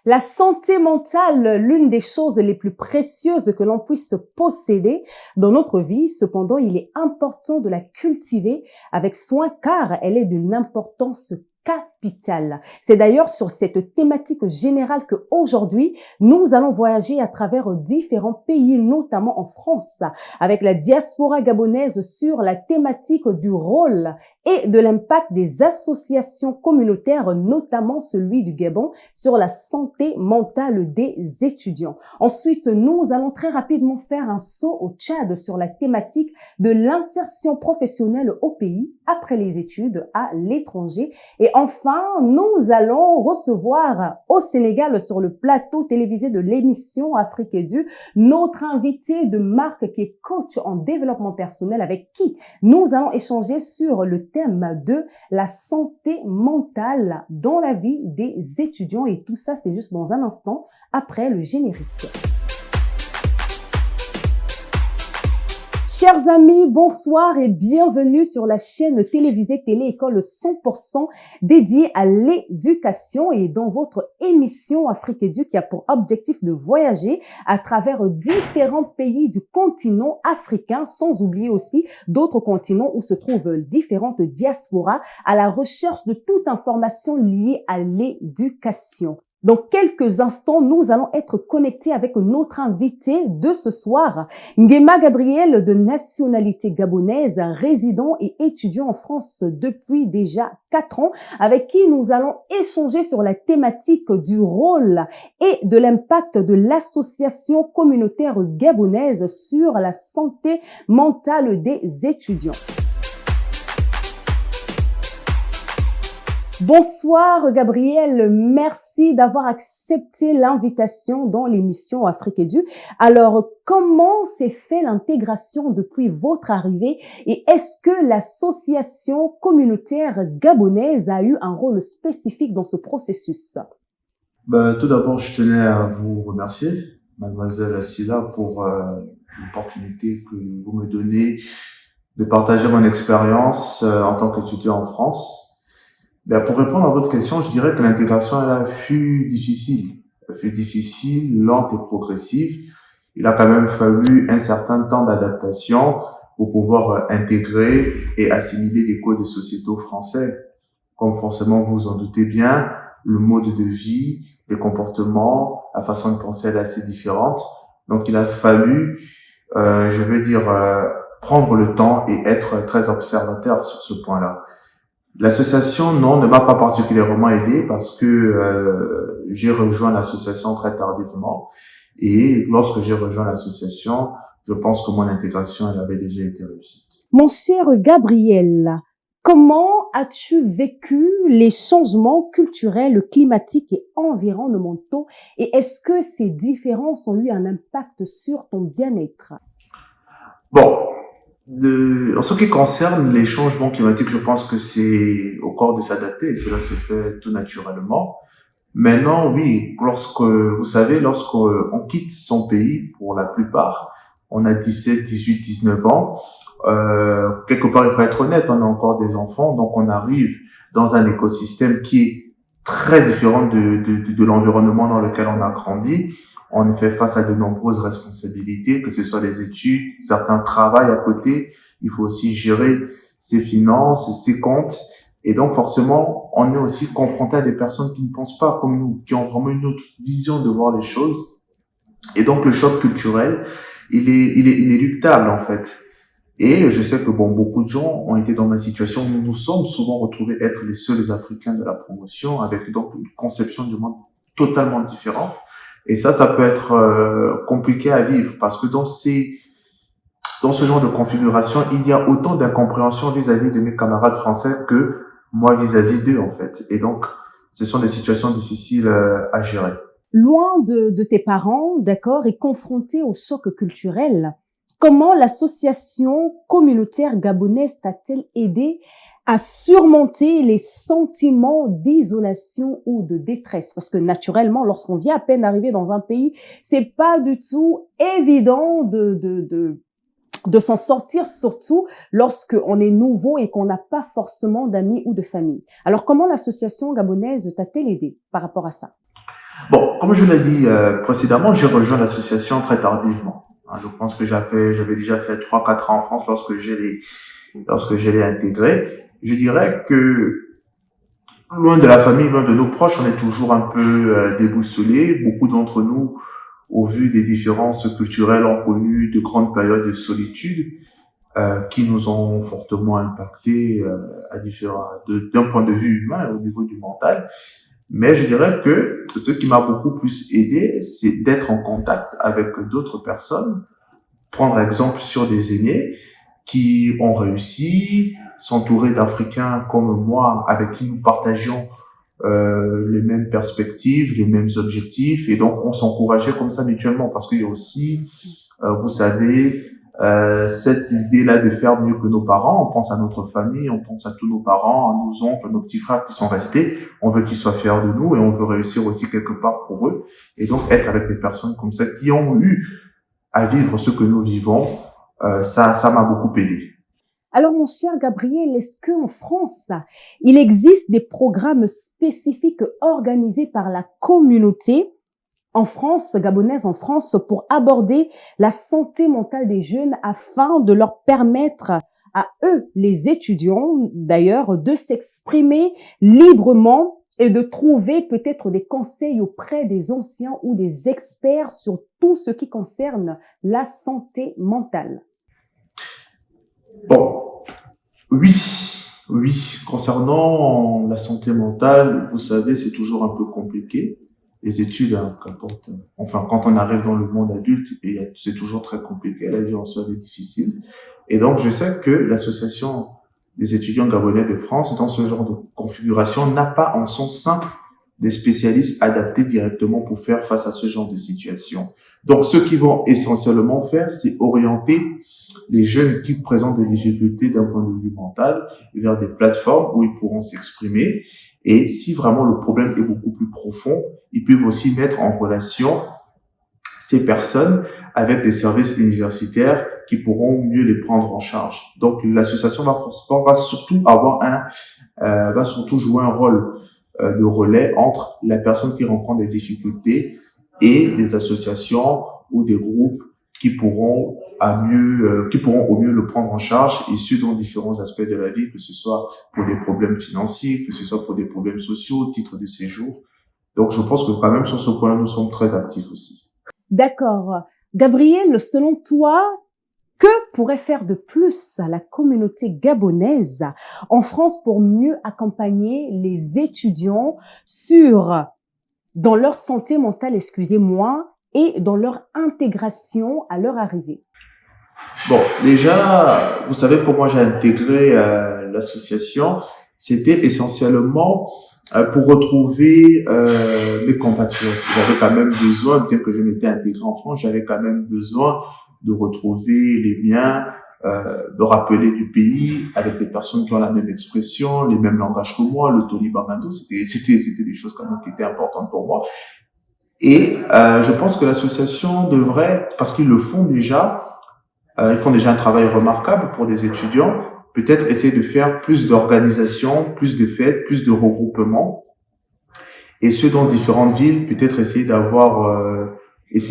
La santé mentale, l'une des choses les plus précieuses que l'on puisse posséder dans notre vie. Cependant, il est important de la cultiver avec soin car elle est d'une importance capitale. C'est d'ailleurs sur cette thématique générale que aujourd'hui nous allons voyager à travers différents pays, notamment en France, avec la diaspora gabonaise sur la thématique du rôle et de l'impact des associations communautaires, notamment celui du Gabon, sur la santé mentale des étudiants. Ensuite, nous allons très rapidement faire un saut au Tchad sur la thématique de l'insertion professionnelle au pays après les études à l'étranger. Et enfin, nous allons recevoir au Sénégal sur le plateau télévisé de l'émission Afrique Edu notre invité de marque qui est coach en développement personnel avec qui nous allons échanger sur le thème de la santé mentale dans la vie des étudiants. Et tout ça, c'est juste dans un instant après le générique. Chers amis, bonsoir et bienvenue sur la chaîne télévisée Télé-École 100% dédiée à l'éducation et dans votre émission Afrique Edu qui a pour objectif de voyager à travers différents pays du continent africain, sans oublier aussi d'autres continents où se trouvent différentes diasporas à la recherche de toute information liée à l'éducation. Dans quelques instants, nous allons être connectés avec notre invité de ce soir, Nguema Gabriel, de nationalité gabonaise, résident et étudiant en France depuis déjà 4 ans, avec qui nous allons échanger sur la thématique du rôle et de l'impact de l'association communautaire gabonaise sur la santé mentale des étudiants. Bonsoir Gabriel, merci d'avoir accepté l'invitation dans l'émission Afrique Edu. Alors, comment s'est fait l'intégration depuis votre arrivée et est-ce que l'association communautaire gabonaise a eu un rôle spécifique dans ce processus? Tout d'abord, je tenais à vous remercier, mademoiselle Silla, pour l'opportunité que vous me donnez de partager mon expérience en tant qu'étudiant en France. Pour répondre à votre question, je dirais que l'intégration, fut difficile. Elle fut difficile, lente et progressive. Il a quand même fallu un certain temps d'adaptation pour pouvoir intégrer et assimiler les codes sociétaux français. Comme forcément vous vous en doutez bien, le mode de vie, les comportements, la façon de penser elle est assez différente. Donc il a fallu, prendre le temps et être très observateur sur ce point-là. L'association, non, ne m'a pas particulièrement aidé parce que j'ai rejoint l'association très tardivement. Et lorsque j'ai rejoint l'association, je pense que mon intégration, elle avait déjà été réussie. Mon cher Gabriel, comment as-tu vécu les changements culturels, climatiques et environnementaux? Et est-ce que ces différences ont eu un impact sur ton bien-être? En ce qui concerne les changements climatiques, je pense que c'est au corps de s'adapter et cela se fait tout naturellement. Maintenant, oui, lorsqu'on quitte son pays, pour la plupart, on a 17, 18, 19 ans, quelque part, il faut être honnête, on a encore des enfants, donc on arrive dans un écosystème qui est très différent de l'environnement dans lequel on a grandi. On fait face à de nombreuses responsabilités, que ce soit les études, certains travaillent à côté. Il faut aussi gérer ses finances, ses comptes. Et donc, forcément, on est aussi confronté à des personnes qui ne pensent pas comme nous, qui ont vraiment une autre vision de voir les choses. Et donc, le choc culturel, il est inéluctable, en fait. Et je sais que beaucoup de gens ont été dans ma situation. Nous nous sommes souvent retrouvés être les seuls Africains de la promotion, avec donc une conception du monde totalement différente. Et ça peut être compliqué à vivre parce que dans ce genre de configuration, il y a autant d'incompréhension vis-à-vis de mes camarades français que moi vis-à-vis d'eux, en fait. Et donc, ce sont des situations difficiles à gérer. Loin de tes parents, d'accord, et confronté au choc culturel, comment l'association communautaire gabonaise t'a-t-elle aidé à surmonter les sentiments d'isolation ou de détresse? Parce que naturellement, lorsqu'on vient à peine d'arriver dans un pays, c'est pas du tout évident de s'en sortir, surtout lorsqu'on est nouveau et qu'on n'a pas forcément d'amis ou de famille. Alors, comment l'association gabonaise t'a-t-elle aidé par rapport à ça? Bon, comme je l'ai dit précédemment, j'ai rejoint l'association très tardivement. Je pense que j'avais déjà fait 3, 4 ans en France lorsque je l'ai intégré. Je dirais que loin de la famille, loin de nos proches, on est toujours un peu déboussolés. Beaucoup d'entre nous, au vu des différences culturelles, ont connu de grandes périodes de solitude qui nous ont fortement impactés d'un point de vue humain au niveau du mental. Mais je dirais que ce qui m'a beaucoup plus aidé, c'est d'être en contact avec d'autres personnes, prendre exemple sur des aînés qui ont réussi, s'entourer d'Africains comme moi, avec qui nous partageons les mêmes perspectives, les mêmes objectifs, et donc on s'encourageait comme ça mutuellement, parce qu'il y a aussi, vous savez, cette idée-là de faire mieux que nos parents. On pense à notre famille, on pense à tous nos parents, à nos oncles, à nos petits frères qui sont restés. On veut qu'ils soient fiers de nous et on veut réussir aussi quelque part pour eux. Et donc être avec des personnes comme ça qui ont eu à vivre ce que nous vivons, ça m'a beaucoup aidé. Alors, mon cher Gabriel, est-ce qu'en France, il existe des programmes spécifiques organisés par la communauté en France, gabonaise en France, pour aborder la santé mentale des jeunes afin de leur permettre à eux, les étudiants d'ailleurs, de s'exprimer librement et de trouver peut-être des conseils auprès des anciens ou des experts sur tout ce qui concerne la santé mentale? Bon, oui. Concernant la santé mentale, vous savez, c'est toujours un peu compliqué. Les études, quand on arrive dans le monde adulte, c'est toujours très compliqué. La vie en soi est difficile. Et donc, je sais que l'association des étudiants gabonais de France, dans ce genre de configuration, n'a pas en son sein des spécialistes adaptés directement pour faire face à ce genre de situation. Donc, ce qu'ils vont essentiellement faire, c'est orienter les jeunes qui présentent des difficultés d'un point de vue mental vers des plateformes où ils pourront s'exprimer. Et si vraiment le problème est beaucoup plus profond, ils peuvent aussi mettre en relation ces personnes avec des services universitaires qui pourront mieux les prendre en charge. Donc, l'association va surtout jouer un rôle de relais entre la personne qui rencontre des difficultés et des associations ou des groupes qui pourront au mieux le prendre en charge, et ce dans différents aspects de la vie, que ce soit pour des problèmes financiers, que ce soit pour des problèmes sociaux, titre de séjour. Donc, je pense que quand même sur ce point-là, nous sommes très actifs aussi. D'accord. Gabriel, selon toi, que pourrait faire de plus la communauté gabonaise en France pour mieux accompagner les étudiants dans leur santé mentale, excusez-moi, et dans leur intégration à leur arrivée? Bon, déjà, vous savez comment j'ai intégré l'association, c'était essentiellement pour retrouver mes compatriotes. J'avais quand même besoin, bien que je m'étais intégré en France, j'avais quand même besoin de retrouver les miens, de rappeler du pays avec des personnes qui ont la même expression, les mêmes langages que moi, le Tony Bangando, c'était des choses quand même qui étaient importantes pour moi. Et je pense que l'association devrait, parce qu'ils le font déjà, ils font déjà un travail remarquable pour des étudiants, peut-être essayer de faire plus d'organisation, plus de fêtes, plus de regroupements, et ceux dans différentes villes, peut-être essayer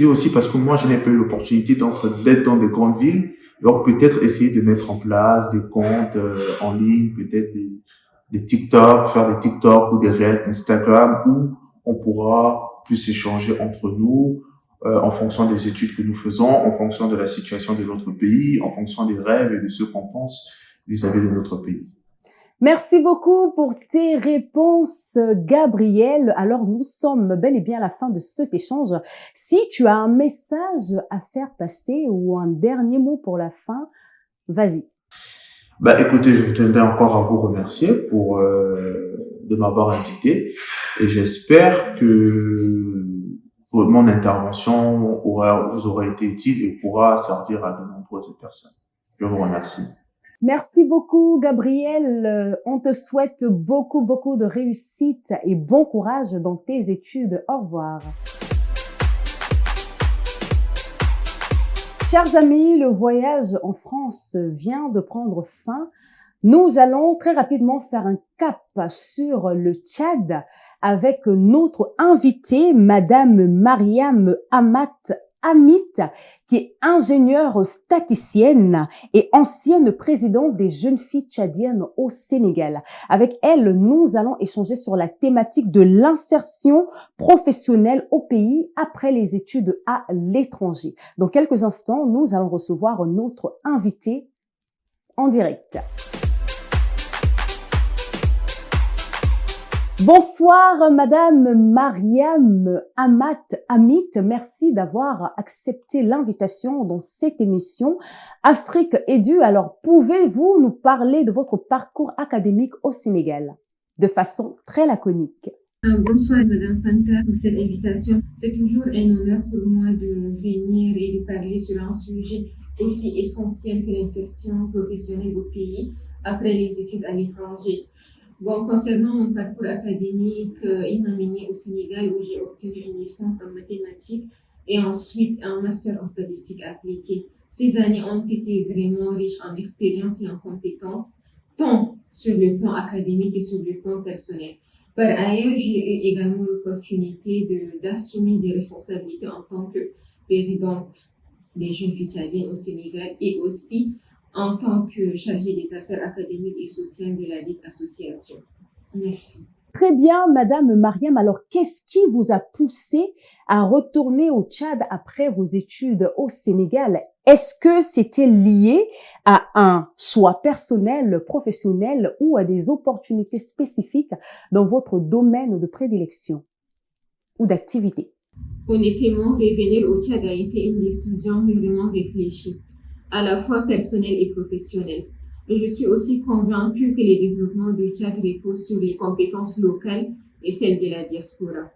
aussi, parce que moi je n'ai pas eu l'opportunité d'être dans des grandes villes, donc peut-être essayer de mettre en place des comptes en ligne, peut-être des TikTok, faire des TikTok ou des réels Instagram où on pourra plus échanger entre nous, en fonction des études que nous faisons, en fonction de la situation de notre pays, en fonction des rêves et de ce qu'on pense vis-à-vis de notre pays. Merci beaucoup pour tes réponses, Gabriel. Alors, nous sommes bel et bien à la fin de cet échange. Si tu as un message à faire passer ou un dernier mot pour la fin, vas-y. Écoutez, je tenais encore à vous remercier de m'avoir invité, et j'espère que mon intervention vous aura été utile et pourra servir à de nombreuses personnes. Je vous remercie. Merci beaucoup, Gabriel. On te souhaite beaucoup de réussite et bon courage dans tes études. Au revoir. Chers amis, le voyage en France vient de prendre fin. Nous allons très rapidement faire un cap sur le Tchad avec notre invitée, Madame Mariam Amit, qui est ingénieure statisticienne et ancienne présidente des jeunes filles tchadiennes au Sénégal. Avec elle, nous allons échanger sur la thématique de l'insertion professionnelle au pays après les études à l'étranger. Dans quelques instants, nous allons recevoir notre invitée en direct. Bonsoir, Madame Mariam Amit. Merci d'avoir accepté l'invitation dans cette émission Afrique Édu. Alors, pouvez-vous nous parler de votre parcours académique au Sénégal de façon très laconique? Bonsoir, Madame Fanta, pour cette invitation. C'est toujours un honneur pour moi de venir et de parler sur un sujet aussi essentiel que l'insertion professionnelle au pays après les études à l'étranger. Bon, concernant mon parcours académique, il m'a mené au Sénégal où j'ai obtenu une licence en mathématiques et ensuite un master en statistiques appliquées. Ces années ont été vraiment riches en expérience et en compétences, tant sur le plan académique que sur le plan personnel. Par ailleurs, j'ai eu également l'opportunité d'assumer des responsabilités en tant que présidente des jeunes filles tchadiennes au Sénégal et aussi en tant que chargée des affaires académiques et sociales de la dite association. Merci. Très bien, Madame Mariam. Alors, qu'est-ce qui vous a poussé à retourner au Tchad après vos études au Sénégal? Est-ce que c'était lié à un choix personnel, professionnel ou à des opportunités spécifiques dans votre domaine de prédilection ou d'activité? Honnêtement, revenir au Tchad a été une décision vraiment réfléchie, à la fois personnelle et professionnelle. Et je suis aussi convaincue que le développement du Tchad repose sur les compétences locales et celles de la diaspora.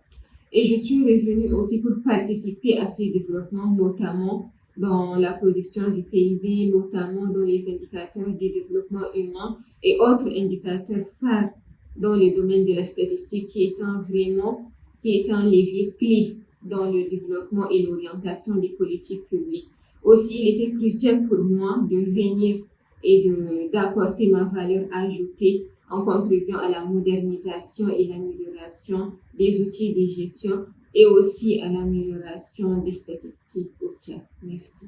Et je suis revenue aussi pour participer à ces développements, notamment dans la production du PIB, notamment dans les indicateurs du développement humain et autres indicateurs phares dans le domaine de la statistique qui est un levier clé dans le développement et l'orientation des politiques publiques. Aussi, il était crucial pour moi de venir et d'apporter ma valeur ajoutée en contribuant à la modernisation et l'amélioration des outils de gestion et aussi à l'amélioration des statistiques au Tchad. Merci.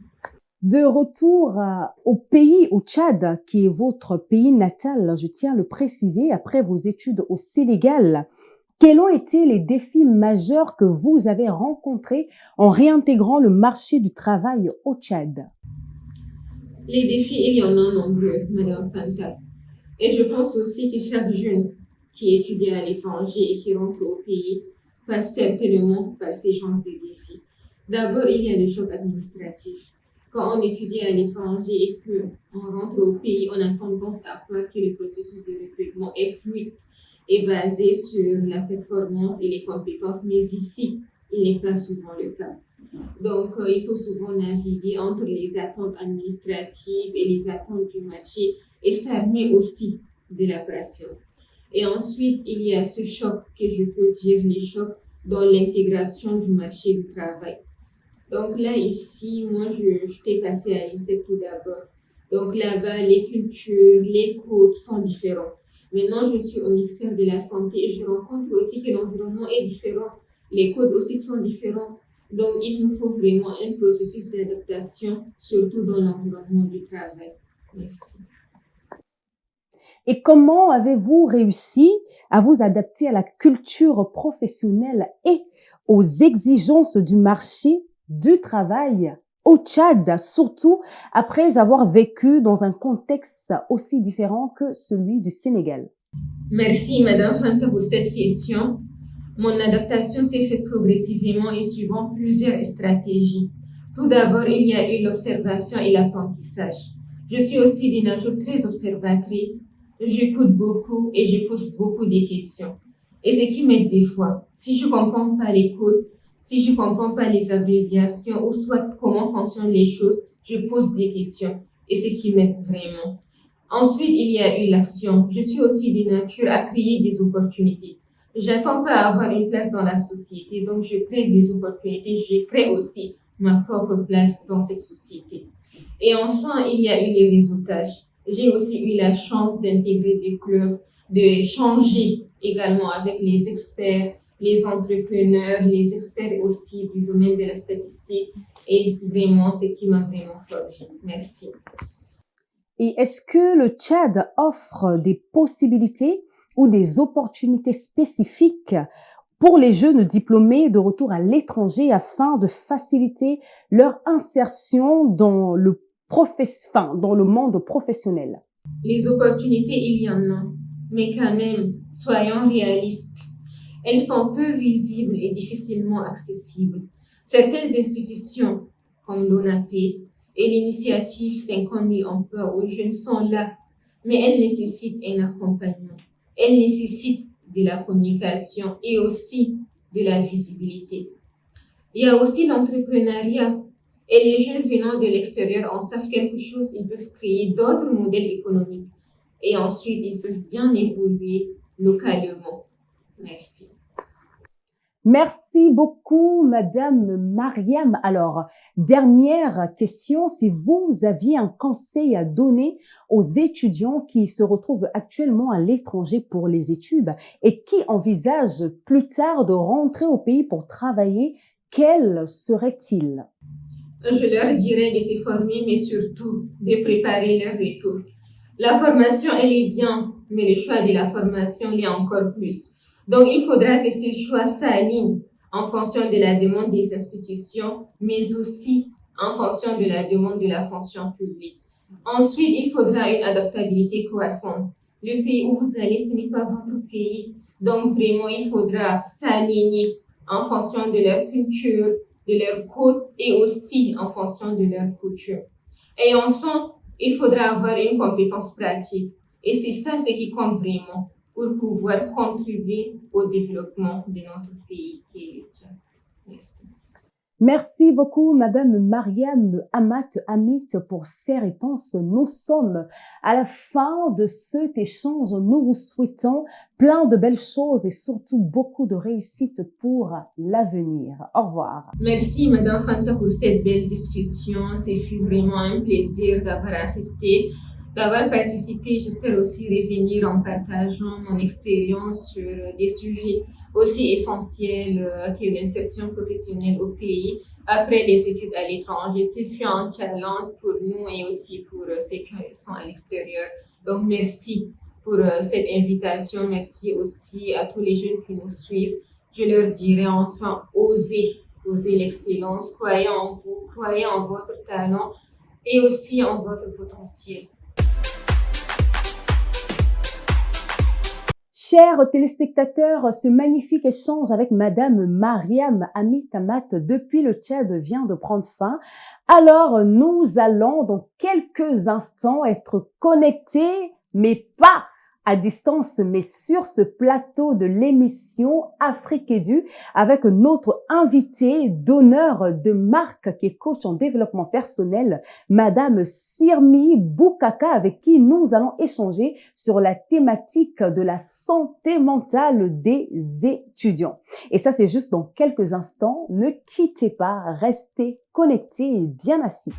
De retour au pays, au Tchad, qui est votre pays natal, je tiens à le préciser, après vos études au Sénégal, quels ont été les défis majeurs que vous avez rencontrés en réintégrant le marché du travail au Tchad? Les défis, il y en a nombreux, Madame Fanta. Et je pense aussi que chaque jeune qui étudie à l'étranger et qui rentre au pays passe certainement par ces genres de défis. D'abord, il y a le choc administratif. Quand on étudie à l'étranger et qu'on rentre au pays, on a tendance à croire que le processus de recrutement est fluide et basé sur la performance et les compétences, mais ici, il n'est pas souvent le cas. Donc, il faut souvent naviguer entre les attentes administratives et les attentes du marché et s'armer aussi de la patience. Et ensuite, il y a ce choc que je peux dire, les chocs dans l'intégration du marché du travail. Donc là, ici, moi, je t'ai passé à l'INSEE tout d'abord. Donc là-bas, les cultures, les codes sont différents. Maintenant, je suis au ministère de la Santé et je rencontre aussi que l'environnement est différent. Les codes aussi sont différents. Donc, il nous faut vraiment un processus d'adaptation, surtout dans l'environnement du travail. Merci. Et comment avez-vous réussi à vous adapter à la culture professionnelle et aux exigences du marché du travail au Tchad, surtout après avoir vécu dans un contexte aussi différent que celui du Sénégal? Merci, Madame Fanta, pour cette question. Mon adaptation s'est faite progressivement et suivant plusieurs stratégies. Tout d'abord, il y a eu l'observation et l'apprentissage. Je suis aussi d'une nature très observatrice. J'écoute beaucoup et je pose beaucoup de questions. Et ce qui m'aide des fois, si je comprends pas les codes, si je comprends pas les abréviations ou soit comment fonctionnent les choses, je pose des questions. Et ce qui m'aide vraiment. Ensuite, il y a eu l'action. Je suis aussi de nature à créer des opportunités. J'attends pas à avoir une place dans la société, donc je crée des opportunités. Je crée aussi ma propre place dans cette société. Et enfin, il y a eu les réseautages. J'ai aussi eu la chance d'intégrer des clubs, de changer également avec les experts, les entrepreneurs, les experts aussi du domaine de la statistique. Et vraiment, ce qui m'a vraiment forgé. Merci. Et est-ce que le Tchad offre des possibilités ou des opportunités spécifiques pour les jeunes diplômés de retour à l'étranger afin de faciliter leur insertion dans le monde professionnel? Les opportunités, il y en a, mais quand même, soyons réalistes. Elles sont peu visibles et difficilement accessibles. Certaines institutions, comme l'ONAP et l'initiative 50 000 emplois aux jeunes, sont là, mais elles nécessitent un accompagnement. Elles nécessitent de la communication et aussi de la visibilité. Il y a aussi l'entrepreneuriat. Et les jeunes venant de l'extérieur en savent quelque chose, ils peuvent créer d'autres modèles économiques. Et ensuite, ils peuvent bien évoluer localement. Merci. Merci beaucoup, Madame Mariam. Alors, dernière question, si vous aviez un conseil à donner aux étudiants qui se retrouvent actuellement à l'étranger pour les études et qui envisagent plus tard de rentrer au pays pour travailler, quel serait-il? Je leur dirais de se former, mais surtout de préparer leur retour. La formation, elle est bien, mais le choix de la formation l'est encore plus. Donc, il faudra que ce choix s'aligne en fonction de la demande des institutions, mais aussi en fonction de la demande de la fonction publique. Ensuite, il faudra une adaptabilité croissante. Le pays où vous allez, ce n'est pas votre pays. Donc, vraiment, il faudra s'aligner en fonction de leur culture, de leur code et aussi en fonction de leur couture. Et enfin, il faudra avoir une compétence pratique. Et c'est ça ce qui compte vraiment pour pouvoir contribuer au développement de notre pays qui est le Tchad. Merci. Merci beaucoup, Madame Mariam Amit, pour ces réponses. Nous sommes à la fin de cet échange. Nous vous souhaitons plein de belles choses et surtout beaucoup de réussite pour l'avenir. Au revoir. Merci, Madame Fanta, pour cette belle discussion. Ce fut vraiment un plaisir d'avoir assisté, d'avoir participé. J'espère aussi revenir en partageant mon expérience sur des sujets aussi essentiels que l'insertion professionnelle au pays après les études à l'étranger. Ce fut un challenge pour nous et aussi pour ceux qui sont à l'extérieur. Donc, merci pour cette invitation. Merci aussi à tous les jeunes qui nous suivent. Je leur dirai enfin, osez l'excellence, croyez en vous, croyez en votre talent et aussi en votre potentiel. Chers téléspectateurs, ce magnifique échange avec Madame Mariam Amit depuis le Tchad vient de prendre fin. Alors, nous allons dans quelques instants être connectés, mais pas à distance, mais sur ce plateau de l'émission Afrique Édu avec notre invitée d'honneur de marque qui est coach en développement personnel, Madame Sirmi Boukaka, avec qui nous allons échanger sur la thématique de la santé mentale des étudiants. Et ça, c'est juste dans quelques instants. Ne quittez pas, restez connectés et bien assis.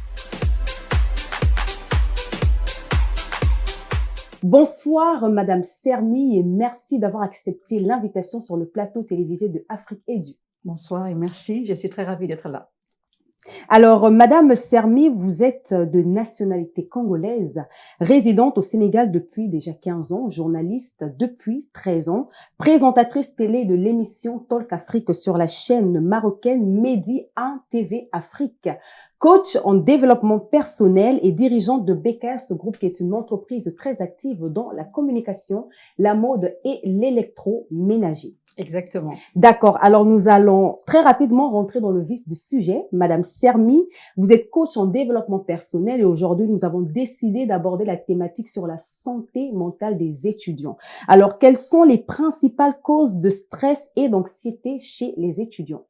Bonsoir, Madame Sermi, et merci d'avoir accepté l'invitation sur le plateau télévisé de Afrique Édu. Bonsoir et merci, je suis très ravie d'être là. Alors, Madame Sermi, vous êtes de nationalité congolaise, résidente au Sénégal depuis déjà 15 ans, journaliste depuis 13 ans, présentatrice télé de l'émission Talk Afrique sur la chaîne marocaine Medi 1 TV Afrique, coach en développement personnel et dirigeante de BKS Group, qui est une entreprise très active dans la communication, la mode et l'électroménager. Exactement. D'accord. Alors, nous allons très rapidement rentrer dans le vif du sujet. Madame Sermi, vous êtes coach en développement personnel et aujourd'hui, nous avons décidé d'aborder la thématique sur la santé mentale des étudiants. Alors, quelles sont les principales causes de stress et d'anxiété chez les étudiants?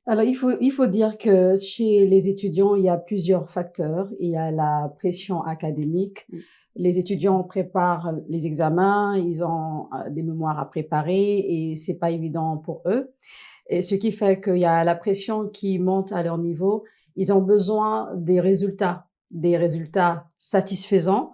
Alors, il faut dire que chez les étudiants, il y a plusieurs facteurs. Il y a la pression académique. Les étudiants préparent les examens, ils ont des mémoires à préparer et c'est pas évident pour eux. Et ce qui fait qu'il y a la pression qui monte à leur niveau. Ils ont besoin des résultats satisfaisants,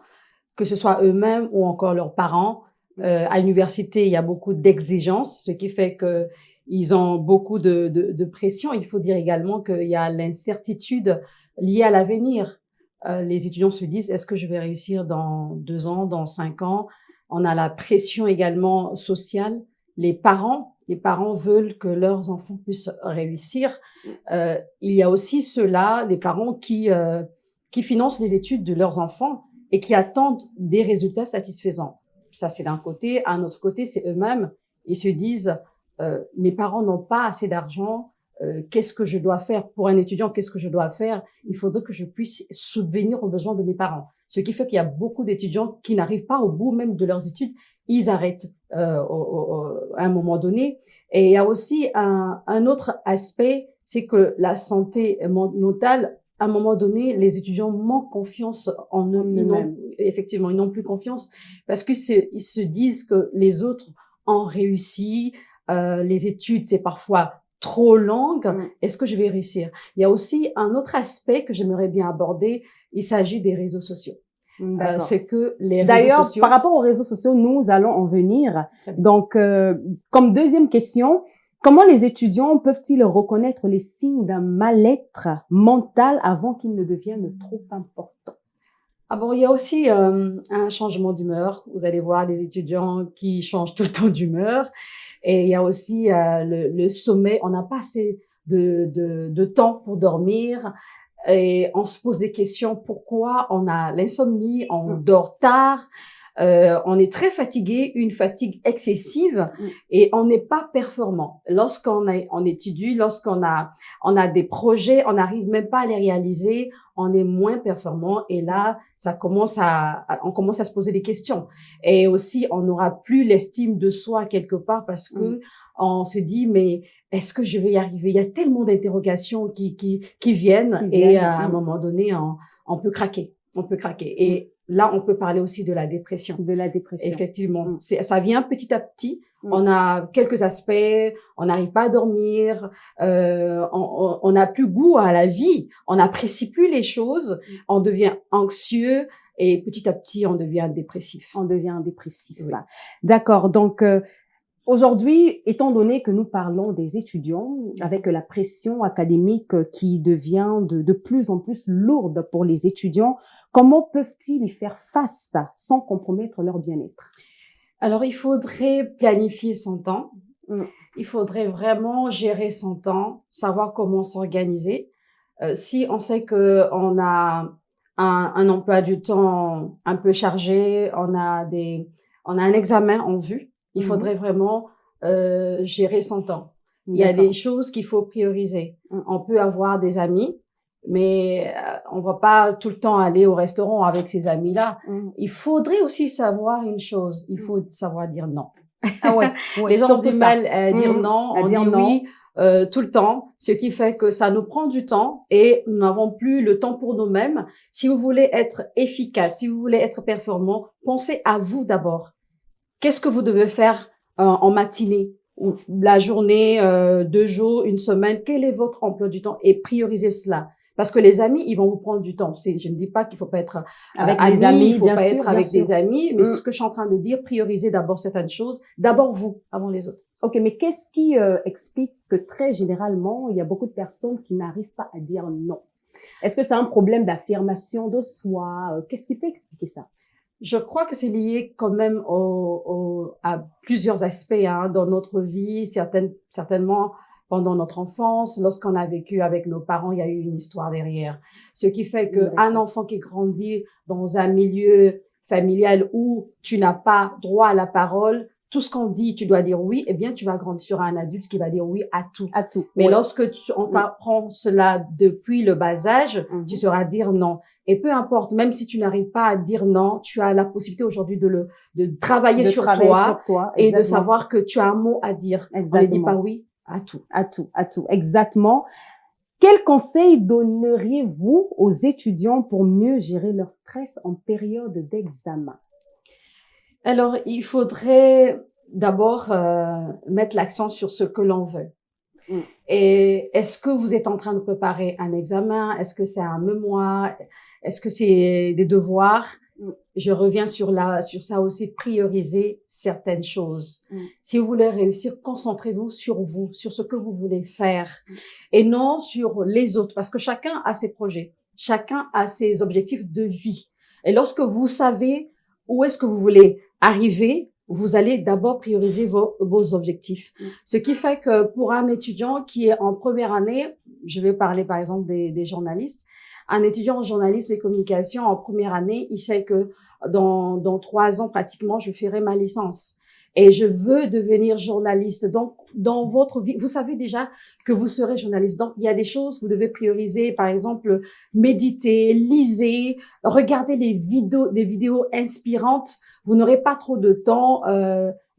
que ce soit eux-mêmes ou encore leurs parents, À l'université, il y a beaucoup d'exigences, ce qui fait que ils ont beaucoup de pression. Il faut dire également qu'il y a l'incertitude liée à l'avenir. Les étudiants se disent, est-ce que je vais réussir dans 2 ans, dans 5 ans? On a la pression également sociale. Les parents veulent que leurs enfants puissent réussir. Il y a aussi ceux-là, les parents qui financent les études de leurs enfants et qui attendent des résultats satisfaisants. Ça, c'est d'un côté. À un autre côté, c'est eux-mêmes. Ils se disent, mes parents n'ont pas assez d'argent. Qu'est-ce que je dois faire pour un étudiant? Qu'est-ce que je dois faire? Il faudrait que je puisse subvenir aux besoins de mes parents. Ce qui fait qu'il y a beaucoup d'étudiants qui n'arrivent pas au bout même de leurs études. Ils arrêtent à un moment donné. Et il y a aussi un autre aspect, c'est que la santé mentale, à un moment donné, les étudiants manquent confiance en eux-mêmes. Effectivement, ils n'ont plus confiance parce que ils se disent que les autres ont réussi. Les études, c'est parfois trop longue. Est-ce que je vais réussir? Il y a aussi un autre aspect que j'aimerais bien aborder. Il s'agit des réseaux sociaux. C'est que les réseaux sociaux... D'ailleurs, par rapport aux réseaux sociaux, nous allons en venir. Donc, comme deuxième question, comment les étudiants peuvent-ils reconnaître les signes d'un mal-être mental avant qu'il ne devienne trop important? Ah bon, il y a aussi un changement d'humeur. Vous allez voir des étudiants qui changent tout le temps d'humeur. Et il y a aussi le sommeil. On n'a pas assez de temps pour dormir. Et on se pose des questions. Pourquoi on a l'insomnie? On dort tard. On est très fatigué, une fatigue excessive, et on n'est pas performant. Lorsqu'on étudie, lorsqu'on a des projets, on n'arrive même pas à les réaliser, on est moins performant, et là, on commence à se poser des questions. Et aussi, on n'aura plus l'estime de soi quelque part parce que on se dit, mais est-ce que je vais y arriver? Il y a tellement d'interrogations qui viennent, et à un moment donné, on peut craquer. Et là, on peut parler aussi de la dépression. De la dépression. Effectivement. Ça vient petit à petit. On a quelques aspects, on n'arrive pas à dormir, on n'a plus goût à la vie, on n'apprécie plus les choses, on devient anxieux et petit à petit, on devient dépressif. Oui. D'accord. Donc, aujourd'hui, étant donné que nous parlons des étudiants, avec la pression académique qui devient de plus en plus lourde pour les étudiants, comment peuvent-ils y faire face sans compromettre leur bien-être? Alors, il faudrait planifier son temps. Il faudrait vraiment gérer son temps, savoir comment s'organiser. Si on sait que on a un emploi du temps un peu chargé, on a un examen en vue, il faudrait vraiment gérer son temps. Il y a des choses qu'il faut prioriser. On peut avoir des amis, mais on va pas tout le temps aller au restaurant avec ces amis-là. Il faudrait aussi savoir une chose, il faut savoir dire non. Ah ouais, les gens ont du mal à dire non, on dit oui tout le temps, ce qui fait que ça nous prend du temps et nous n'avons plus le temps pour nous-mêmes. Si vous voulez être efficace, si vous voulez être performant, pensez à vous d'abord. Qu'est-ce que vous devez faire en matinée, la journée, 2 jours, une semaine? Quel est votre emploi du temps? Et priorisez cela. Parce que les amis, ils vont vous prendre du temps. Je ne dis pas qu'il faut pas être avec des amis, il faut pas être avec des amis, mais ce que je suis en train de dire, priorisez d'abord certaines choses, d'abord vous, avant les autres. Ok, mais qu'est-ce qui explique que très généralement, il y a beaucoup de personnes qui n'arrivent pas à dire non? Est-ce que c'est un problème d'affirmation de soi? Qu'est-ce qui peut expliquer ça? Je crois que c'est lié quand même à plusieurs aspects dans notre vie, certainement pendant notre enfance, lorsqu'on a vécu avec nos parents, il y a eu une histoire derrière. Ce qui fait qu'un enfant qui grandit dans un milieu familial où tu n'as pas droit à la parole, tout ce qu'on dit, tu dois dire oui, eh bien, tu vas grandir sur un adulte qui va dire oui à tout. À tout. Mais lorsque on t'apprend cela depuis le bas âge, tu sauras dire non. Et peu importe, même si tu n'arrives pas à dire non, tu as la possibilité aujourd'hui de travailler sur toi et de savoir que tu as un mot à dire. Exactement. On ne dit pas oui à tout. À tout, à tout. Exactement. Quel conseil donneriez-vous aux étudiants pour mieux gérer leur stress en période d'examen? Alors, il faudrait d'abord mettre l'accent sur ce que l'on veut. Et est-ce que vous êtes en train de préparer un examen? Est-ce que c'est un mémoire? Est-ce que c'est des devoirs? Je reviens sur ça aussi, prioriser certaines choses. Si vous voulez réussir, concentrez-vous, sur ce que vous voulez faire et non sur les autres, parce que chacun a ses projets, chacun a ses objectifs de vie. Et lorsque vous savez où est-ce que vous voulez arriver, vous allez d'abord prioriser vos objectifs. Ce qui fait que pour un étudiant qui est en première année, je vais parler par exemple des journalistes, un étudiant en journalisme et communication en première année, il sait que dans 3 ans pratiquement, je ferai ma licence. Et je veux devenir journaliste. Donc, dans votre vie, vous savez déjà que vous serez journaliste. Donc, il y a des choses que vous devez prioriser. Par exemple, méditer, lisez, regardez des vidéos inspirantes. Vous n'aurez pas trop de temps.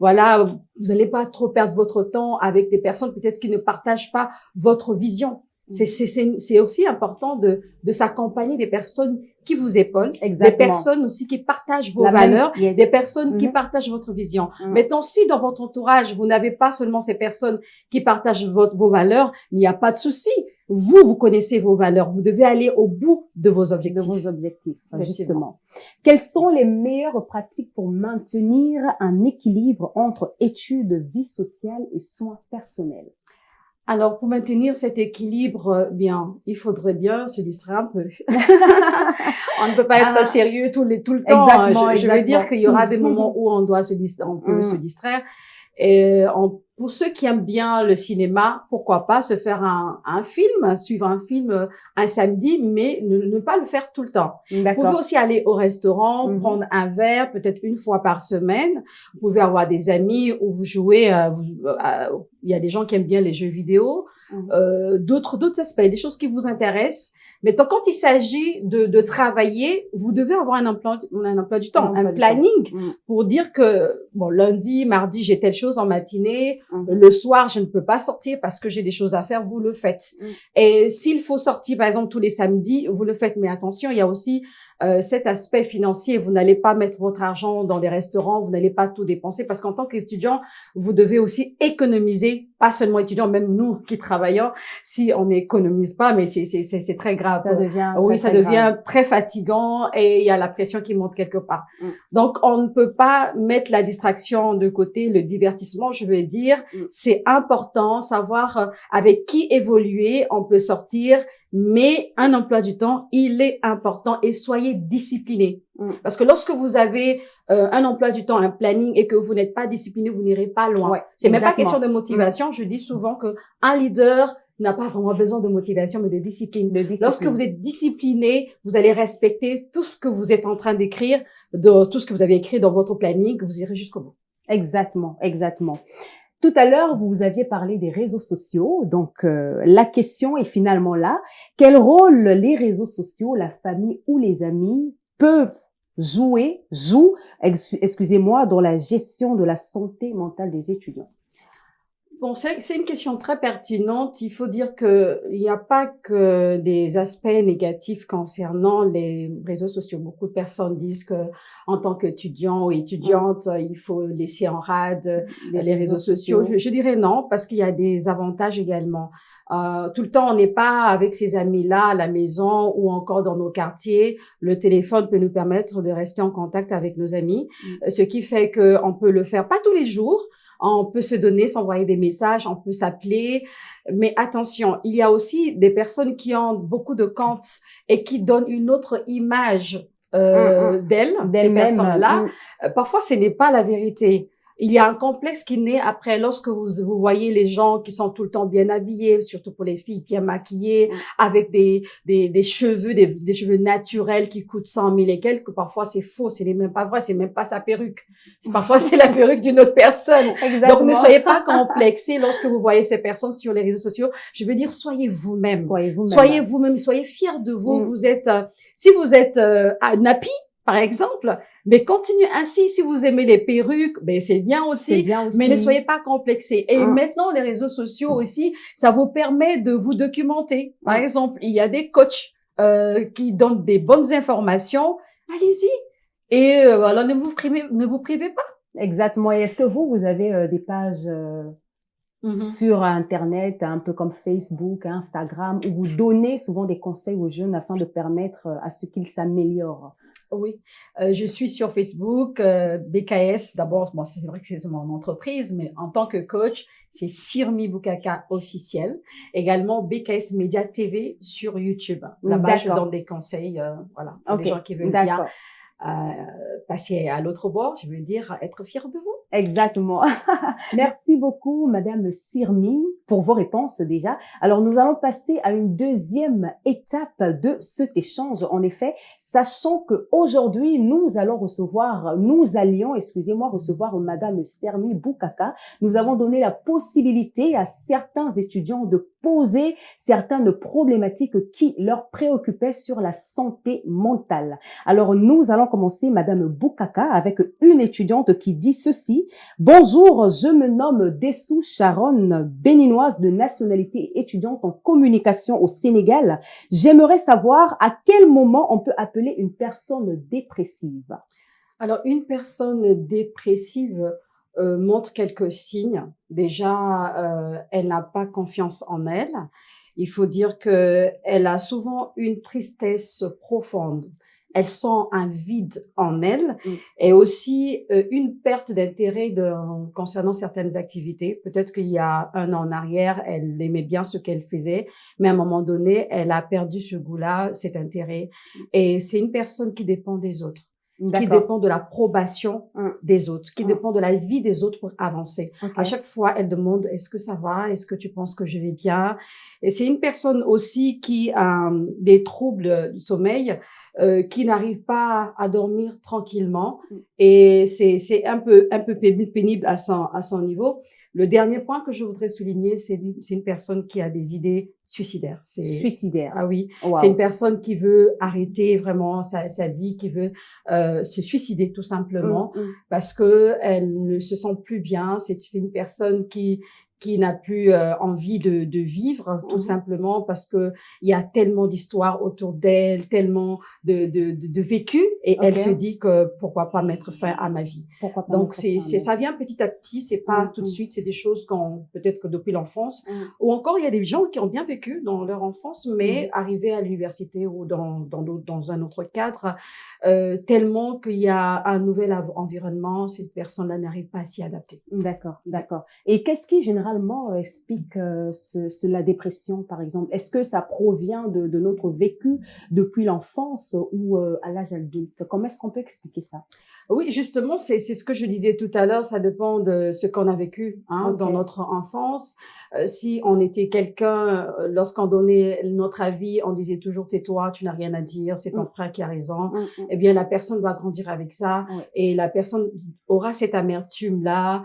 Voilà, vous n'allez pas trop perdre votre temps avec des personnes peut-être qui ne partagent pas votre vision. C'est aussi important de s'accompagner des personnes qui vous épaulent, des personnes aussi qui partagent vos valeurs, des personnes qui partagent votre vision. Maintenant, si dans votre entourage, vous n'avez pas seulement ces personnes qui partagent vos valeurs, il n'y a pas de souci. Vous connaissez vos valeurs. Vous devez aller au bout de vos objectifs. Justement. Quelles sont les meilleures pratiques pour maintenir un équilibre entre études, vie sociale et soins personnels? Alors, pour maintenir cet équilibre, il faudrait bien se distraire un peu. On ne peut pas être sérieux tout le temps. Exactement, je veux dire qu'il y aura des moments où on peut se distraire. Et pour ceux qui aiment bien le cinéma, pourquoi pas se faire suivre un film un samedi, mais ne pas le faire tout le temps. Vous pouvez aussi aller au restaurant, prendre un verre, peut-être une fois par semaine. Vous pouvez avoir des amis où vous jouez. Il y a des gens qui aiment bien les jeux vidéo, d'autres aspects, des choses qui vous intéressent. Mais quand il s'agit de travailler, vous devez avoir un emploi du temps, un planning pour dire que lundi, mardi, j'ai telle chose en matinée, le soir, je ne peux pas sortir parce que j'ai des choses à faire, vous le faites. Et s'il faut sortir, par exemple, tous les samedis, vous le faites. Mais attention, il y a aussi cet aspect financier. Vous n'allez pas mettre votre argent dans des restaurants, vous n'allez pas tout dépenser parce qu'en tant qu'étudiant, vous devez aussi économiser, pas seulement étudiant, même nous qui travaillons, si on n'économise pas, mais c'est très grave. Ça devient très fatigant et il y a la pression qui monte quelque part. Donc, on ne peut pas mettre la distraction de côté, le divertissement, je veux dire. C'est important, savoir avec qui évoluer, on peut sortir, mais un emploi du temps, il est important et soyez disciplinés. Parce que lorsque vous avez un emploi du temps, un planning et que vous n'êtes pas discipliné, vous n'irez pas loin. C'est même pas question de motivation. Je dis souvent que un leader n'a pas vraiment besoin de motivation, mais de discipline. Lorsque vous êtes discipliné, vous allez respecter tout ce que vous êtes en train d'écrire, tout ce que vous avez écrit dans votre planning, vous irez jusqu'au bout. Exactement. Tout à l'heure, vous aviez parlé des réseaux sociaux. Donc, la question est finalement là. Quel rôle les réseaux sociaux, la famille ou les amis jouent, excusez-moi, dans la gestion de la santé mentale des étudiants? Bon, c'est une question très pertinente. Il faut dire que il n'y a pas que des aspects négatifs concernant les réseaux sociaux. Beaucoup de personnes disent que, en tant qu'étudiant ou étudiante, il faut laisser en rade les réseaux sociaux. Je dirais non, parce qu'il y a des avantages également. Tout le temps, on n'est pas avec ces amis-là à la maison ou encore dans nos quartiers. Le téléphone peut nous permettre de rester en contact avec nos amis, ce qui fait que on peut le faire pas tous les jours. On peut se donner, s'envoyer des messages, on peut s'appeler. Mais attention, il y a aussi des personnes qui ont beaucoup de comptes et qui donnent une autre image d'elles, ces personnes-là. Parfois, ce n'est pas la vérité. Il y a un complexe qui naît après lorsque vous voyez les gens qui sont tout le temps bien habillés, surtout pour les filles bien maquillées, avec des cheveux, des cheveux naturels qui coûtent 100 000 et quelques. Parfois, c'est faux, c'est même pas vrai, c'est même pas sa perruque. Parfois, c'est la perruque d'une autre personne. Exactement. Donc, ne soyez pas complexés lorsque vous voyez ces personnes sur les réseaux sociaux. Je veux dire, soyez vous-même. Soyez vous-même, soyez fiers de vous. Vous êtes, si vous êtes nappy, par exemple, mais continuez ainsi. Si vous aimez les perruques, c'est bien aussi. Mais ne soyez pas complexés. Et maintenant, les réseaux sociaux aussi, ça vous permet de vous documenter. Par exemple, il y a des coachs qui donnent des bonnes informations. Allez-y. Et alors, ne vous privez pas. Exactement. Et est-ce que vous avez des pages sur Internet, un peu comme Facebook, Instagram, où vous donnez souvent des conseils aux jeunes afin de permettre à ce qu'ils s'améliorent? Oui, je suis sur Facebook, BKS. D'abord, bon, c'est vrai que c'est mon entreprise, mais en tant que coach, c'est Sirmi Boukaka officiel. Également, BKS Média TV sur YouTube. Là-bas, je D'accord. donne des conseils, voilà, pour les Ok. gens qui veulent bien D'accord. passer à l'autre bord. Je veux dire, être fier de vous. Exactement. Merci beaucoup, Madame Sirmi, pour vos réponses déjà. Alors, nous allons passer à une deuxième étape de cet échange. En effet, sachant que aujourd'hui, nous allions, excusez-moi, recevoir Madame Sirmi Boukaka. Nous avons donné la possibilité à certains étudiants de poser certaines problématiques qui leur préoccupaient sur la santé mentale. Alors, nous allons commencer, Madame Boukaka, avec une étudiante qui dit ceci. Bonjour, je me nomme Dessou Sharon, béninoise de nationalité étudiante en communication au Sénégal. J'aimerais savoir à quel moment on peut appeler une personne dépressive. Alors, une personne dépressive montre quelques signes. Déjà, elle n'a pas confiance en elle. Il faut dire qu'elle a souvent une tristesse profonde. Elle sent un vide en elle et aussi une perte d'intérêt concernant certaines activités. Peut-être qu'il y a 1 an en arrière, elle aimait bien ce qu'elle faisait, mais à un moment donné, elle a perdu ce goût-là, cet intérêt. Et c'est une personne qui dépend des autres, qui dépend de l'approbation des autres, qui dépend de la vie des autres pour avancer. À chaque fois, elle demande, est-ce que ça va? Est-ce que tu penses que je vais bien? Et c'est une personne aussi qui a des troubles du sommeil, qui n'arrive pas à dormir tranquillement. Et c'est un peu pénible à son niveau. Le dernier point que je voudrais souligner, c'est une personne qui a des idées suicidaires. Suicidaire. Ah oui. Wow. C'est une personne qui veut arrêter vraiment sa vie, qui veut se suicider tout simplement parce que elle ne se sent plus bien. C'est une personne qui n'a plus envie de vivre tout simplement parce que il y a tellement d'histoires autour d'elle, tellement de vécu et elle se dit que pourquoi pas mettre fin à ma vie. Donc ça vient petit à petit, c'est pas tout de suite, c'est des choses peut-être que depuis l'enfance ou encore il y a des gens qui ont bien vécu dans leur enfance mais arrivés à l'université ou dans un autre cadre tellement qu'il y a un nouvel environnement, ces personnes-là n'arrivent pas à s'y adapter. D'accord. Et qu'est-ce qui généralement explique la dépression, par exemple? Est-ce que ça provient de notre vécu depuis l'enfance ou à l'âge adulte? Comment est-ce qu'on peut expliquer ça? Oui, justement, c'est ce que je disais tout à l'heure, ça dépend de ce qu'on a vécu dans notre enfance. Si on était quelqu'un, lorsqu'on donnait notre avis, on disait toujours tais-toi, tu n'as rien à dire, c'est ton frère qui a raison. Eh bien, la personne va grandir avec ça et la personne aura cette amertume-là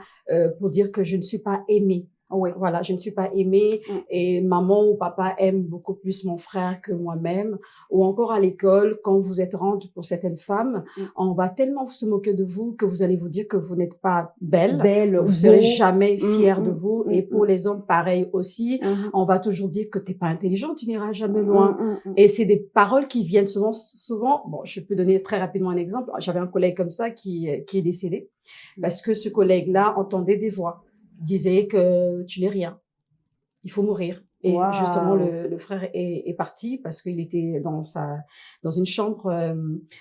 pour dire que je ne suis pas aimée. Oui, voilà, je ne suis pas aimée et maman ou papa aiment beaucoup plus mon frère que moi-même. Ou encore à l'école, quand vous êtes rentre pour certaines femmes, on va tellement se moquer de vous que vous allez vous dire que vous n'êtes pas belle, vous serez jamais fière de vous. Et pour les hommes, pareil aussi, on va toujours dire que t'es pas intelligent, tu n'iras jamais loin. Et c'est des paroles qui viennent souvent. Bon, je peux donner très rapidement un exemple. J'avais un collègue comme ça qui est décédé parce que ce collègue-là entendait des voix. Disait que tu n'es rien, il faut mourir. Et justement, le frère est parti parce qu'il était dans une chambre,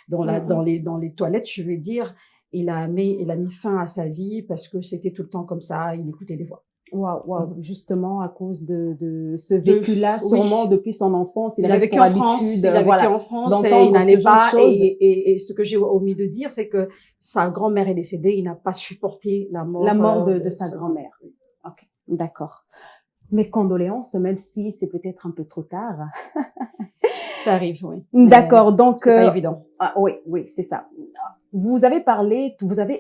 dans les toilettes, je vais dire. Il a mis fin à sa vie parce que c'était tout le temps comme ça, il écoutait des voix. Wow. Justement, à cause de ce vécu-là, sûrement depuis son enfance, il a vécu en France. Il a vécu en France et il n'allait pas. Et ce que j'ai omis de dire, c'est que sa grand-mère est décédée. Il n'a pas supporté la mort de sa grand-mère. Ok, d'accord. Mes condoléances, même si c'est peut-être un peu trop tard. Ça arrive, oui. D'accord, donc c'est pas évident. Oui, c'est ça. Vous avez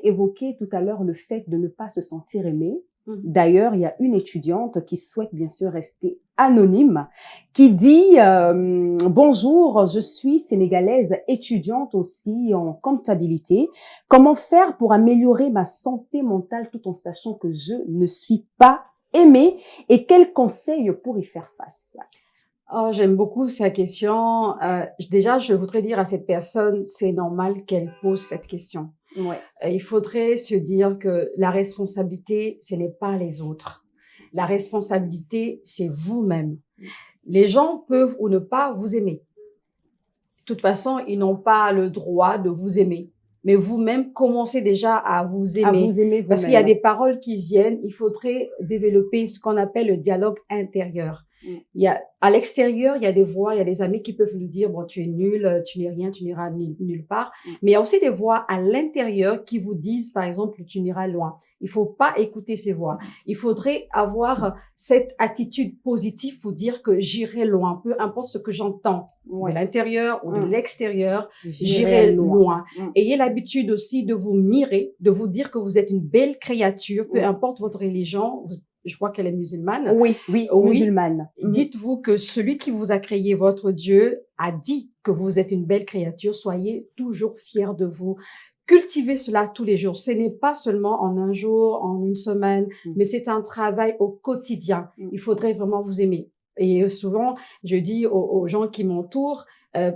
évoqué tout à l'heure le fait de ne pas se sentir aimé. D'ailleurs, il y a une étudiante qui souhaite bien sûr rester anonyme, qui dit bonjour, je suis sénégalaise, étudiante aussi en comptabilité. Comment faire pour améliorer ma santé mentale tout en sachant que je ne suis pas aimée et quels conseils pour y faire face? Oh, j'aime beaucoup sa question. Déjà, je voudrais dire à cette personne, c'est normal qu'elle pose cette question. Il faudrait se dire que la responsabilité, ce n'est pas les autres. La responsabilité, c'est vous-même. Les gens peuvent ou ne pas vous aimer. toute façon, ils n'ont pas le droit de vous aimer. Mais vous-même, commencez déjà à vous aimer. À vous aimer Parce qu'il y a vous-même. des paroles qui viennent, il faudrait développer ce qu'on appelle le dialogue intérieur. Il y a, à l'extérieur, il y a des voix, il y a des amis qui peuvent nous dire, bon, tu es nul, tu n'es rien, tu n'iras nulle part. Mais il y a aussi des voix à l'intérieur qui vous disent, par exemple, tu n'iras loin. Il faut pas écouter ces voix. Il faudrait avoir cette attitude positive pour dire que j'irai loin, peu importe ce que j'entends de l'intérieur ou de l'extérieur, j'irai loin. Ayez l'habitude aussi de vous mirer, de vous dire que vous êtes une belle créature, peu importe votre religion. Je crois qu'elle est musulmane. Oui, musulmane. Dites-vous que celui qui vous a créé, votre Dieu, a dit que vous êtes une belle créature. Soyez toujours fiers de vous. Cultivez cela tous les jours. Ce n'est pas seulement en un jour, en une semaine, mais c'est un travail au quotidien. Il faudrait vraiment vous aimer. Et souvent, je dis aux gens qui m'entourent,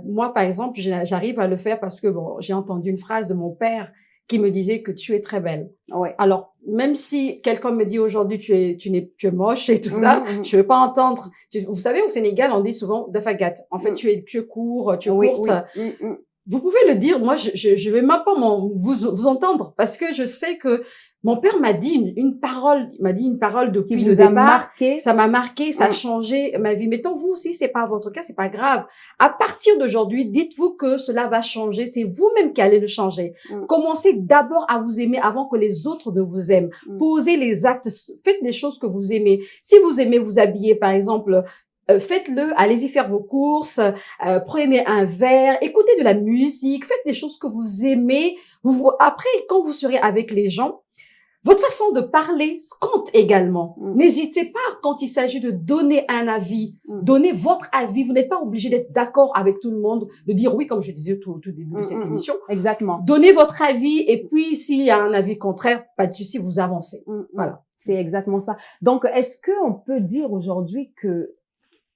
moi, par exemple, j'arrive à le faire parce que bon, j'ai entendu une phrase de mon père qui me disait que tu es très belle. Ouais. Alors, même si quelqu'un me dit aujourd'hui tu es moche et tout ça, je veux pas entendre. Vous savez, au Sénégal, on dit souvent dafagat. En fait, tu es court, tu es courte. Vous pouvez le dire. Moi, je vais même pas vous entendre parce que je sais que mon père m'a dit une parole, depuis le départ. Ça m'a marqué, ça a changé ma vie. Mettons, vous aussi, c'est pas votre cas, c'est pas grave. À partir d'aujourd'hui, dites-vous que cela va changer. C'est vous-même qui allez le changer. Commencez d'abord à vous aimer avant que les autres ne vous aiment. Posez les actes, faites des choses que vous aimez. Si vous aimez vous habiller, par exemple, faites-le, allez-y faire vos courses, prenez un verre, écoutez de la musique, faites des choses que vous aimez. Après, quand vous serez avec les gens, votre façon de parler compte également. N'hésitez pas quand il s'agit de donner un avis. Donnez votre avis. Vous n'êtes pas obligé d'être d'accord avec tout le monde, de dire oui, comme je disais au tout début de cette émission. Exactement. Donnez votre avis et puis s'il y a un avis contraire, pas de souci, vous avancez. Voilà. C'est exactement ça. Donc, est-ce qu'on peut dire aujourd'hui que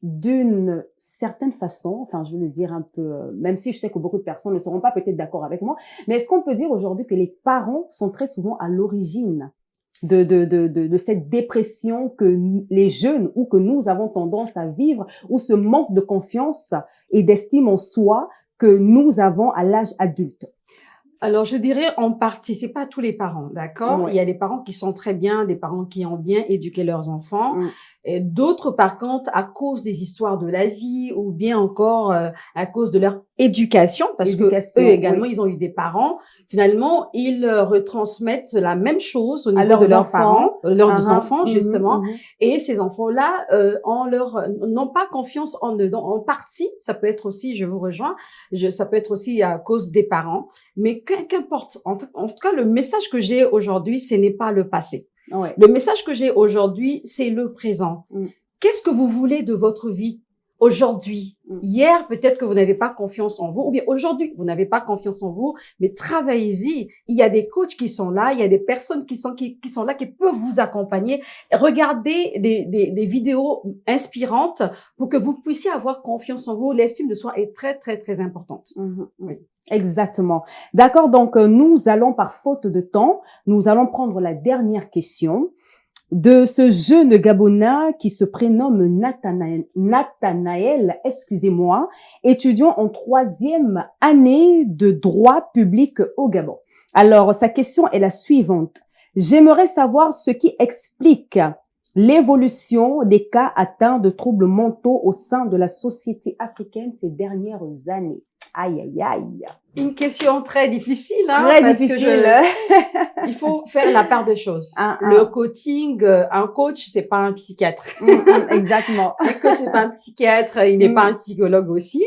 d'une certaine façon, enfin, je vais le dire un peu, même si je sais que beaucoup de personnes ne seront pas peut-être d'accord avec moi, mais est-ce qu'on peut dire aujourd'hui que les parents sont très souvent à l'origine de cette dépression que les jeunes ou que nous avons tendance à vivre, ou ce manque de confiance et d'estime en soi que nous avons à l'âge adulte? Alors, je dirais en partie, c'est pas tous les parents, d'accord? Il y a des parents qui sont très bien, des parents qui ont bien éduqué leurs enfants. Et d'autres, par contre, à cause des histoires de la vie ou bien encore à cause de leur éducation, parce que eux également, ils ont eu des parents. Finalement, ils retransmettent la même chose au niveau de leurs parents, leurs enfants, justement. Et ces enfants-là, n'ont pas confiance en eux. Donc, en partie, ça peut être aussi, je vous rejoins, ça peut être aussi à cause des parents. Mais qu'importe. En tout cas, le message que j'ai aujourd'hui, ce n'est pas le passé. Le message que j'ai aujourd'hui, c'est le présent. Qu'est-ce que vous voulez de votre vie aujourd'hui? Hier, peut-être que vous n'avez pas confiance en vous, ou bien aujourd'hui, vous n'avez pas confiance en vous, mais travaillez-y. Il y a des coachs qui sont là, il y a des personnes qui sont là, qui peuvent vous accompagner. Regardez des vidéos inspirantes pour que vous puissiez avoir confiance en vous. L'estime de soi est très, très, très importante. Oui. Exactement. D'accord. Donc, nous allons, par faute de temps, nous allons prendre la dernière question de ce jeune Gabonais qui se prénomme Nathanaël, excusez-moi, étudiant en 3e année de droit public au Gabon. Alors, sa question est la suivante. J'aimerais savoir ce qui explique l'évolution des cas atteints de troubles mentaux au sein de la société africaine ces dernières années. Aïe, aïe, aïe. Une question très difficile, hein, très parce difficile. Que il faut faire la part des choses. Le coaching, un coach, c'est pas un psychiatre. Exactement. Un coach, c'est pas un psychiatre, il n'est pas un psychologue aussi,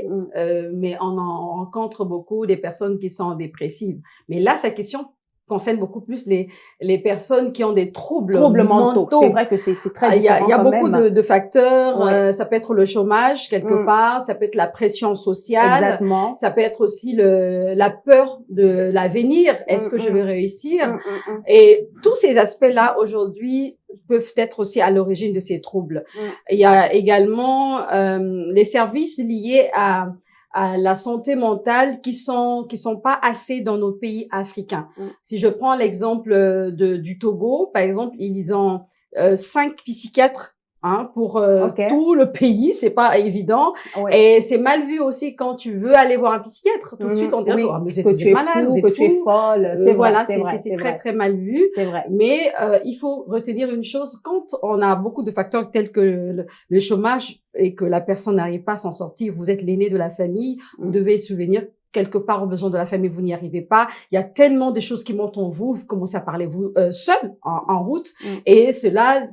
mais on en rencontre beaucoup des personnes qui sont dépressives. Mais là, sa question concerne beaucoup plus les personnes qui ont des troubles mentaux. C'est vrai que c'est très différent. Il y a beaucoup de facteurs. Ça peut être le chômage quelque part, ça peut être la pression sociale. Exactement. Ça peut être aussi la peur de l'avenir. Est-ce que je vais réussir? Et tous ces aspects-là aujourd'hui peuvent être aussi à l'origine de ces troubles. Il y a également les services liés à la santé mentale qui sont pas assez dans nos pays africains. Si je prends l'exemple du Togo, par exemple, ils ont 5 psychiatres hein, pour Ok. tout le pays, c'est pas évident. Ouais. Et c'est mal vu aussi quand tu veux aller voir un psychiatre. Tout de suite, on dirait Oui, oh, mais que vous tu êtes es malade, fou, vous que êtes tu es fou. folle. C'est vrai, Voilà, c'est vrai, c'est c'est très vrai. très mal vu. C'est vrai. Mais il faut retenir une chose, quand on a beaucoup de facteurs tels que le chômage et que la personne n'arrive pas à s'en sortir, vous êtes l'aîné de la famille, vous devez souvenir quelque part aux besoins de la famille, vous n'y arrivez pas. Il y a tellement de choses qui montent en vous, vous commencez à parler vous seul en route, et cela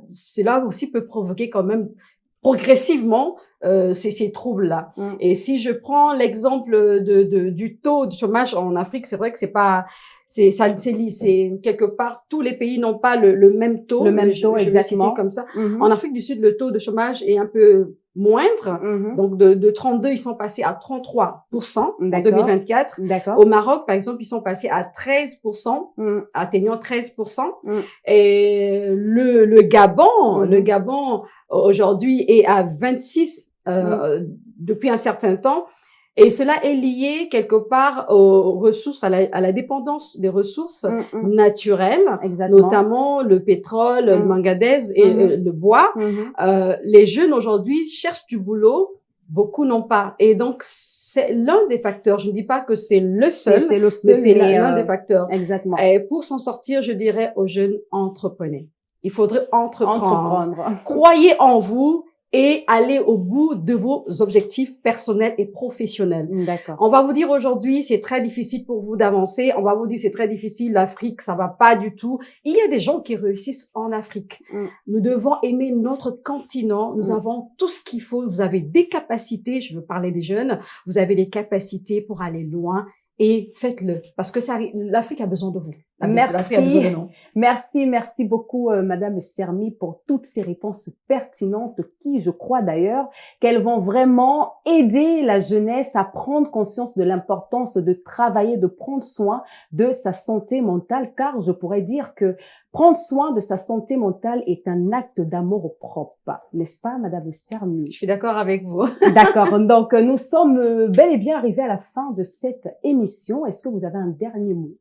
aussi peut provoquer quand même progressivement ces troubles-là. Et si je prends l'exemple du taux de chômage en Afrique, c'est vrai que c'est quelque part tous les pays n'ont pas le même taux. Le même taux, je vais citer exactement. comme ça. En Afrique du Sud, le taux de chômage est un peu moindre. Donc de 32, ils sont passés à 33% en 2024. D'accord. Au Maroc, par exemple, ils sont passés à 13%, atteignant 13%. Et le Gabon aujourd'hui est à 26 depuis un certain temps. Et cela est lié quelque part aux ressources, à la dépendance des ressources naturelles, notamment le pétrole, le manganèse et le bois. Les jeunes aujourd'hui cherchent du boulot, beaucoup n'ont pas. Et donc, c'est l'un des facteurs. Je ne dis pas que c'est le seul, mais c'est l'un des facteurs. Exactement. Et pour s'en sortir, je dirais aux jeunes, entreprenez. Il faudrait entreprendre. Croyez en vous et aller au bout de vos objectifs personnels et professionnels. D'accord. On va vous dire aujourd'hui, c'est très difficile pour vous d'avancer. On va vous dire, c'est très difficile, l'Afrique, ça va pas du tout. Il y a des gens qui réussissent en Afrique. Nous devons aimer notre continent. Nous avons tout ce qu'il faut. Vous avez des capacités. Je veux parler des jeunes. Vous avez les capacités pour aller loin. Et faites-le, parce que l'Afrique a besoin de vous. L'Afrique a besoin de nous. Merci beaucoup, Madame Sermi, pour toutes ces réponses pertinentes qui, je crois d'ailleurs, qu'elles vont vraiment aider la jeunesse à prendre conscience de l'importance de travailler, de prendre soin de sa santé mentale, car je pourrais dire que prendre soin de sa santé mentale est un acte d'amour propre, n'est-ce pas, Madame Sermi? Je suis d'accord avec vous. D'accord. Donc, nous sommes bel et bien arrivés à la fin de cette émission. Est-ce que vous avez un dernier mot?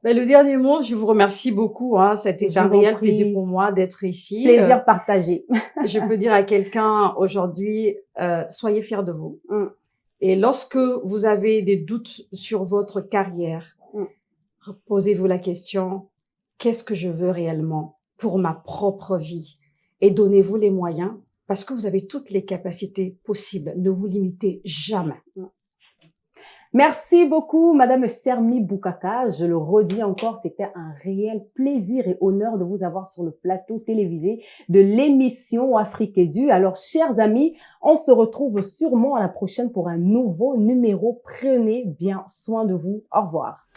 Le dernier mot, je vous remercie beaucoup. C'était un réel plaisir pour moi d'être ici. Plaisir partagé. Je peux dire à quelqu'un aujourd'hui, soyez fiers de vous. Et lorsque vous avez des doutes sur votre carrière, posez-vous la question, qu'est-ce que je veux réellement pour ma propre vie? Et donnez-vous les moyens parce que vous avez toutes les capacités possibles. Ne vous limitez jamais. Merci beaucoup, Madame Sermi Boukaka. Je le redis encore, c'était un réel plaisir et honneur de vous avoir sur le plateau télévisé de l'émission Afrique Edu. Alors, chers amis, on se retrouve sûrement à la prochaine pour un nouveau numéro. Prenez bien soin de vous. Au revoir.